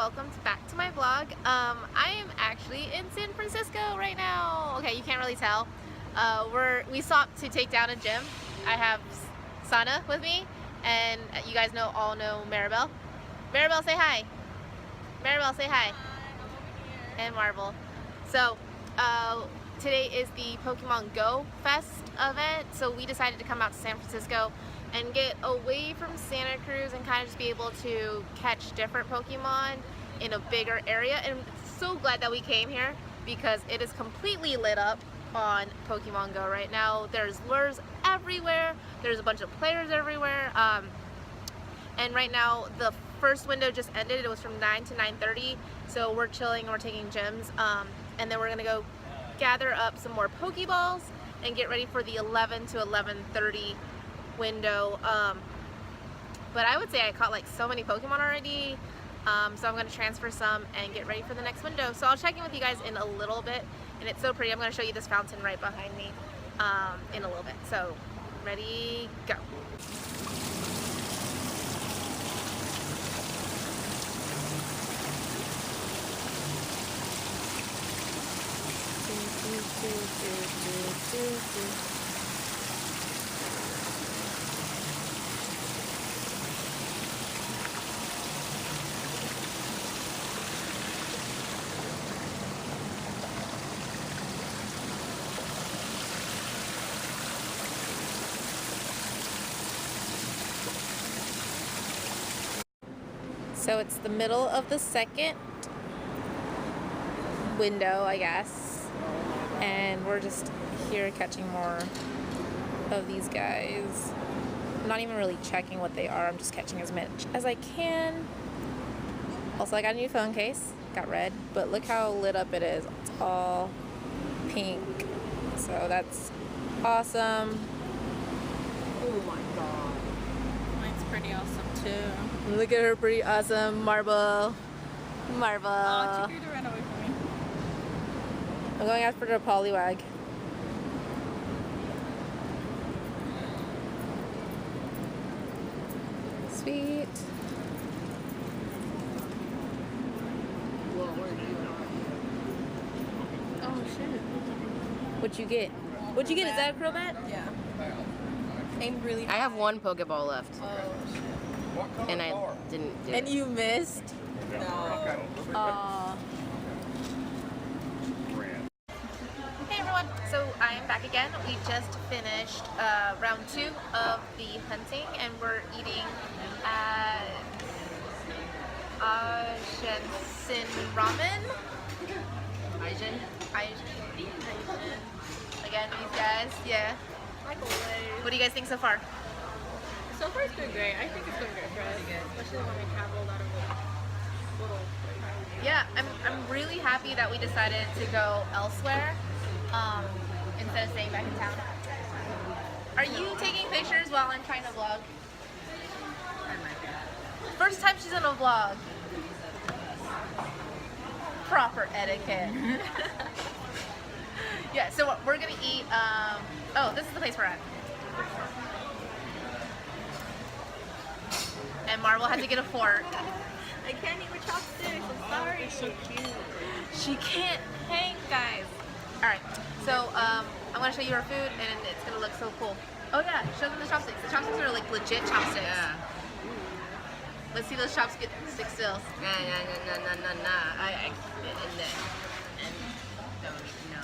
welcome back to my vlog. I am actually in San Francisco right now. Okay, you can't really tell. We stopped to take down a gym. I have Sanna with me, and you guys all know Maribel. Maribel, say hi. Maribel, say hi. Hi, I'm over here. And Marvel. So today is the Pokemon Go Fest event, so we decided to come out to San Francisco and get away from Santa Cruz and kind of just be able to catch different Pokemon in a bigger area. And so glad that we came here because it is completely lit up on Pokemon Go right now. There's lures everywhere, there's a bunch of players everywhere, and right now the first window just ended. It was from 9 to 9:30, so we're chilling and we're taking gyms, and then we're gonna go gather up some more Pokeballs and get ready for the 11 to 11:30 window. But I would say I caught like so many Pokemon already, so I'm going to transfer some and get ready for the next window. So I'll check in with you guys in a little bit, and it's so pretty. I'm going to show you this fountain right behind me in a little bit. So ready, go. So it's the middle of the second window, I guess, and we're just here catching more of these guys. I'm not even really checking what they are, I'm just catching as much as I can. Also, I got a new phone case, got red, but look how lit up it is. It's all pink, so that's awesome. Oh my god. Mine's pretty awesome too. Look at her pretty awesome Marble. Marble. Oh, Chiku ran away from me. I'm going after the Poliwag. Sweet. Oh shit. What'd you get? What'd you get? Is that a Crobat? Yeah. Aimed really I have one Pokeball left, Oh shit. and I didn't get And it. you missed? No. Aww. Hey everyone, so I am back again. We just finished round 2 of the hunting, and we're eating at Shin Ramen. Aijin? Again, these guys, yeah. What do you guys think so far? So far it's been great. I think it's been great for us. Especially when we traveled out of the little Yeah, I'm really happy that we decided to go elsewhere instead of staying back in town. Are you taking pictures while I'm trying to vlog? First time she's in a vlog. Proper etiquette. Yeah, so we're gonna eat, oh, this is the place we're at. And Marvel had to get a fork. I can't eat with chopsticks. I'm sorry. So cute. She can't hang, guys. Alright, so I'm gonna show you our food, and it's gonna look so cool. Oh yeah, show them the chopsticks. The chopsticks are like legit chopsticks. Yeah. Let's see those chopstick stills.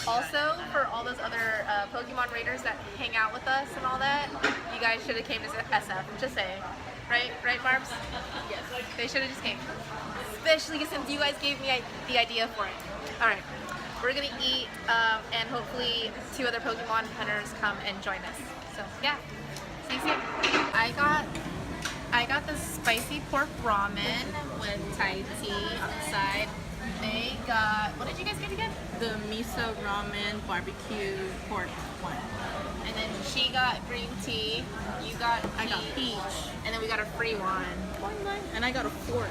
Also, for all those other Pokemon raiders that hang out with us and all that, you guys should have came to SF. Just saying. Right, Barbs? Yes. They should have just came. Especially since you guys gave me the idea for it. Alright, we're gonna eat, and hopefully 2 other Pokemon hunters come and join us. So, yeah. See you soon. I got the spicy pork ramen with Thai tea on the side. They got, what did you guys get again? The miso ramen barbecue pork one. And then she got green tea, you got I got peach. and then we got a free one. And I got a fork.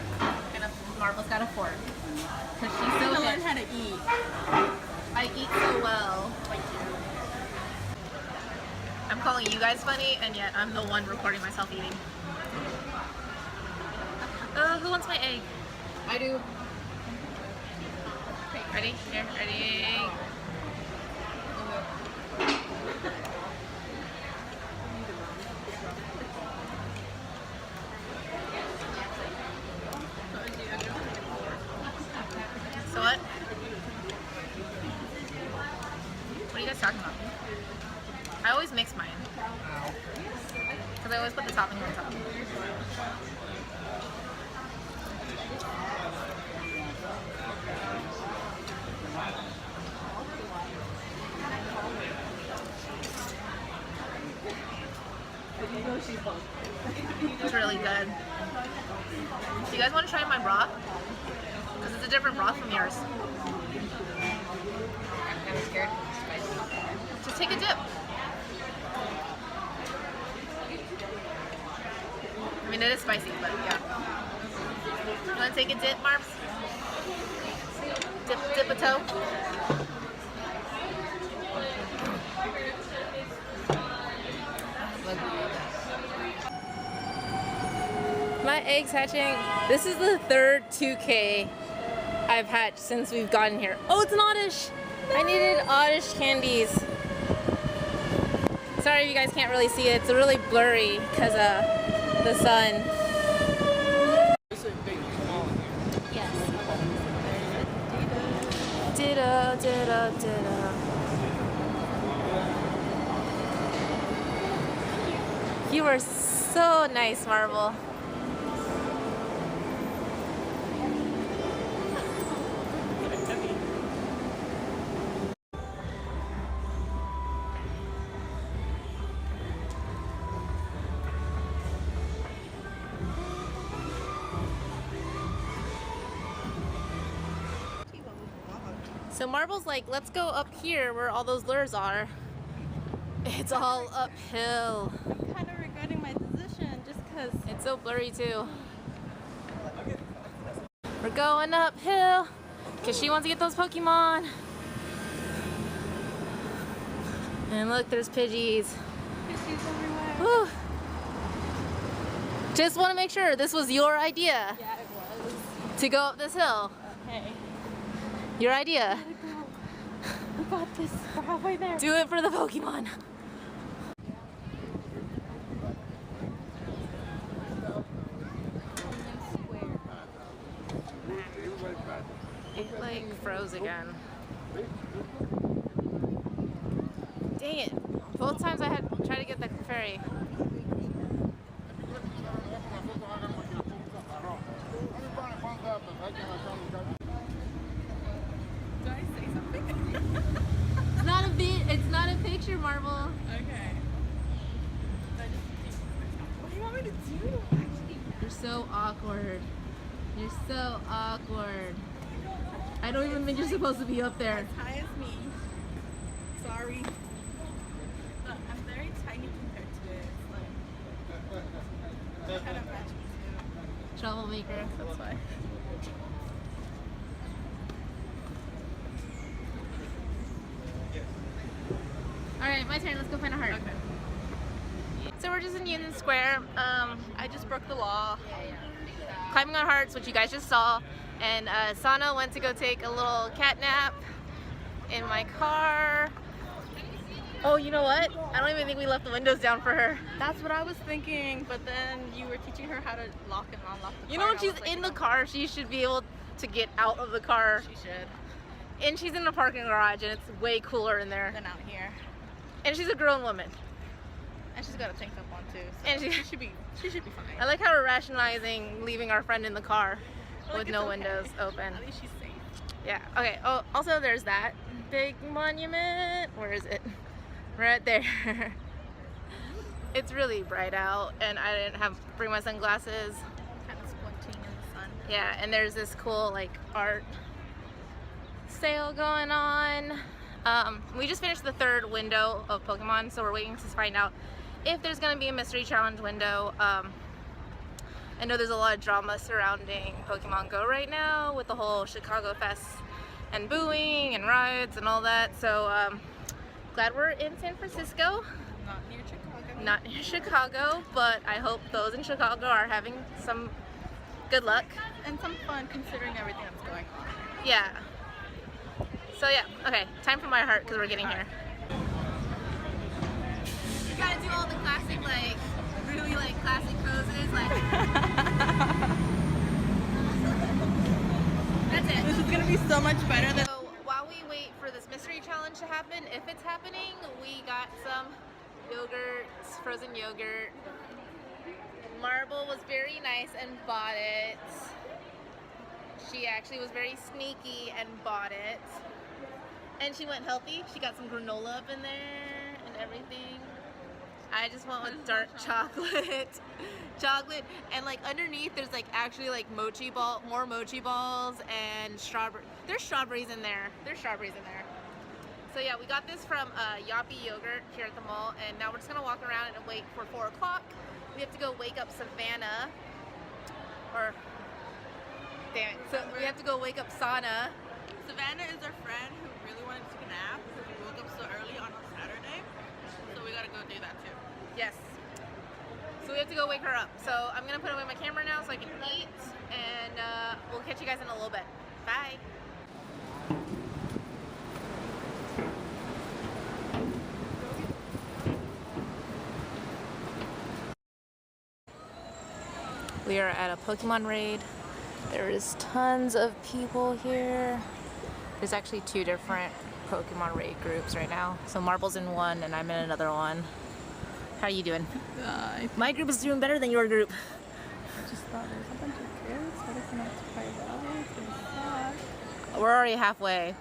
And Marvel's got a fork. Cause she's I so learned hip. how to eat. I eat so well. Thank you. I'm calling you guys funny, and yet I'm the one recording myself eating. Who wants my egg? I do. Ready? Here, ready. So what? What are you guys talking about? I always mix mine. Because I always put the topping on top. It's really good. Do you guys want to try my broth? Because it's a different broth from yours. I'm kind of scared. It's spicy. Just take a dip. I mean, it is spicy, but yeah. You want to take a dip, Marps? Dip a toe? My egg's hatching. This is the third 2K I've hatched since we've gotten here. Oh, it's an oddish! I needed oddish candies. Sorry if you guys can't really see it. It's really blurry because of the sun. Yes. Ditto, ditto, ditto. You are so nice, Marvel. So Marble's like, let's go up here where all those lures are. It's all uphill. I'm kind of regretting my decision just because It's so blurry too. We're going uphill because she wants to get those Pokemon. And look, there's Pidgeys. she's everywhere. Whew. Just want to make sure this was your idea Yeah, it was. to go up this hill. Okay. Your idea. We got this. We're halfway there. Do it for the Pokemon. It like froze again. Dang it. Both times I had tried to get the ferry. Do I say something? It's not a picture, Marvel. Okay. What do you want me to do? Actually, You're so awkward. You're so awkward. I don't even think you're supposed to be up there. as high as me. Sorry. But I'm very tiny compared to it. It's like kind of match me too. Troublemaker. That's why. Alright, my turn. Let's go find a heart. Okay. So we're just in Union Square. I just broke the law. Climbing on hearts, which you guys just saw. And Sanna went to go take a little cat nap in my car. Oh, you know what? I don't even think we left the windows down for her. That's what I was thinking, but then you were teaching her how to lock and unlock the car. You know, when and I she's was like, in the car, she should be able to get out of the car. She should. And she's in the parking garage, and it's way cooler in there. Than out here. And she's a grown woman. And she's got a tank top on too. So And she should be fine. I like how we're rationalizing leaving our friend in the car Like, with it's no okay. windows open. At least she's safe. Yeah, okay. Oh, also there's that big monument. Where is it? Right there. It's really bright out, and I didn't bring my sunglasses. Kind of squinting in the sun. Yeah, and there's this cool like art sale going on. We just finished the third window of Pokemon, so we're waiting to find out if there's going to be a mystery challenge window. I know there's a lot of drama surrounding Pokemon Go right now with the whole Chicago Fest and booing and riots and all that. So glad we're in San Francisco. Not near Chicago. Not near Chicago, but I hope those in Chicago are having some good luck. And some fun considering everything that's going on. Yeah. So yeah, okay, time for my heart because we're getting here. You gotta do all the classic, like, really like classic poses, like. That's it. This is gonna be so much better than. So while we wait for this mystery challenge to happen, if it's happening, we got some yogurt, frozen yogurt. Marble was very nice and bought it. She actually was very sneaky and bought it. And she went healthy. She got some granola up in there and everything. I just went with dark chocolate. Chocolate, and like underneath there's like actually like more mochi balls and strawberry. There's strawberries in there. So yeah, we got this from Yappy Yogurt here at the mall, and now we're just gonna walk around and wait for 4 o'clock. We have to go wake up Savannah, or damn it, so we have to go wake up Sanna. Savannah is our friend who really wanted to take a nap because we woke up so early on a Saturday. So we gotta go do that too. Yes. So we have to go wake her up. So I'm gonna put away my camera now so I can eat, and we'll catch you guys in a little bit. Bye. We are at a Pokemon raid. There is tons of people here. There's actually 2 different Pokemon raid groups right now. So Marble's in one and I'm in another one. How are you doing? My group is doing better than your group. I just thought there's a bunch of kids. What if we're not $5? It's gonna suck. We're already halfway.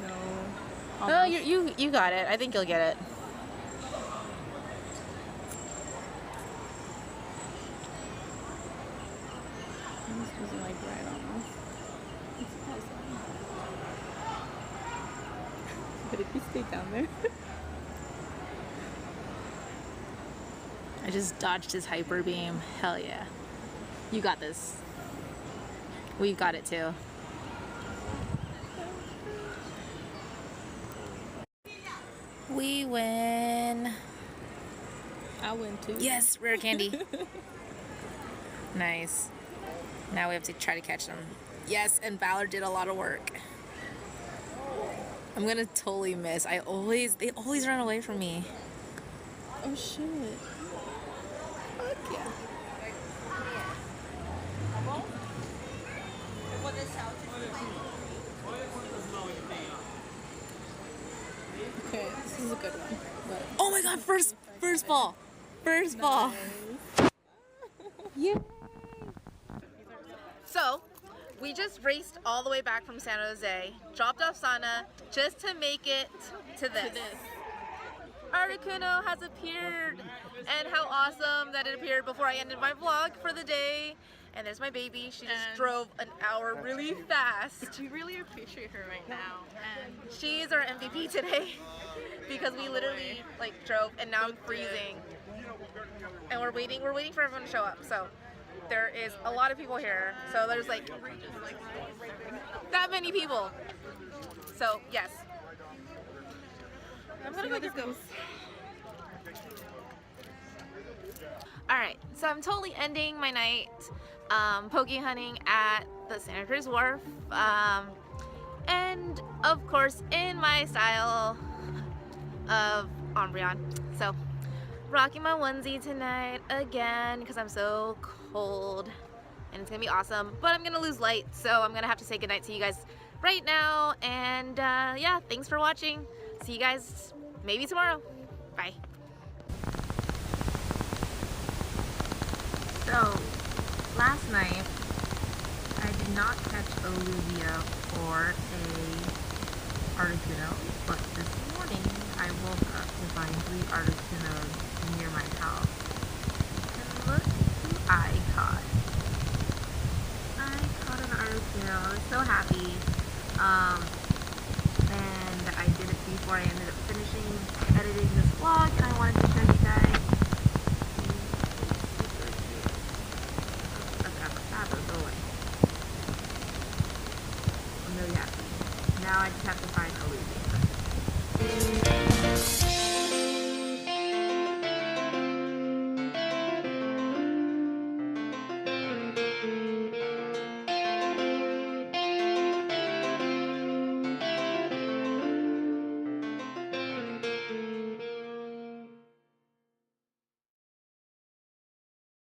No. Oh, you got it. I think you'll get it. I'm just using like right on us. It's awesome. But if you stay down there. I just dodged his hyper beam. Hell yeah. You got this. We got it too. We win. I win too. Yes, rare candy. Nice. Now we have to try to catch them. Yes, and Valor did a lot of work. I'm gonna totally miss. They always run away from me. Oh shit. Fuck yeah. Okay, this is a good one. But Oh my god, first ball. First ball. yeah. So, we just raced all the way back from San Jose, dropped off Sanna just to make it to this. Articuno has appeared, and how awesome that it appeared before I ended my vlog for the day. And there's my baby. She just drove an hour really fast. We really appreciate her right now. And She is our MVP today because we literally like drove, and now I'm freezing. And we're waiting for everyone to show up. So there is a lot of people here. So there's like that many people. So yes. I'm gonna go get this. Alright, so I'm totally ending my night poke hunting at the Santa Cruz Wharf. And of course in my style of Umbreon. So rocking my onesie tonight again because I'm so cold and it's gonna be awesome. But I'm gonna lose light, so I'm gonna have to say goodnight to you guys right now. And yeah, thanks for watching. See you guys maybe tomorrow. Bye. So, last night I did not catch a Lugia or a Articuno, but this morning I woke up to find 3 Articunos near my house. And look who I caught. I caught an Articuno. I was so happy. And I did it before I ended up finishing editing this vlog, and I wanted to show you guys.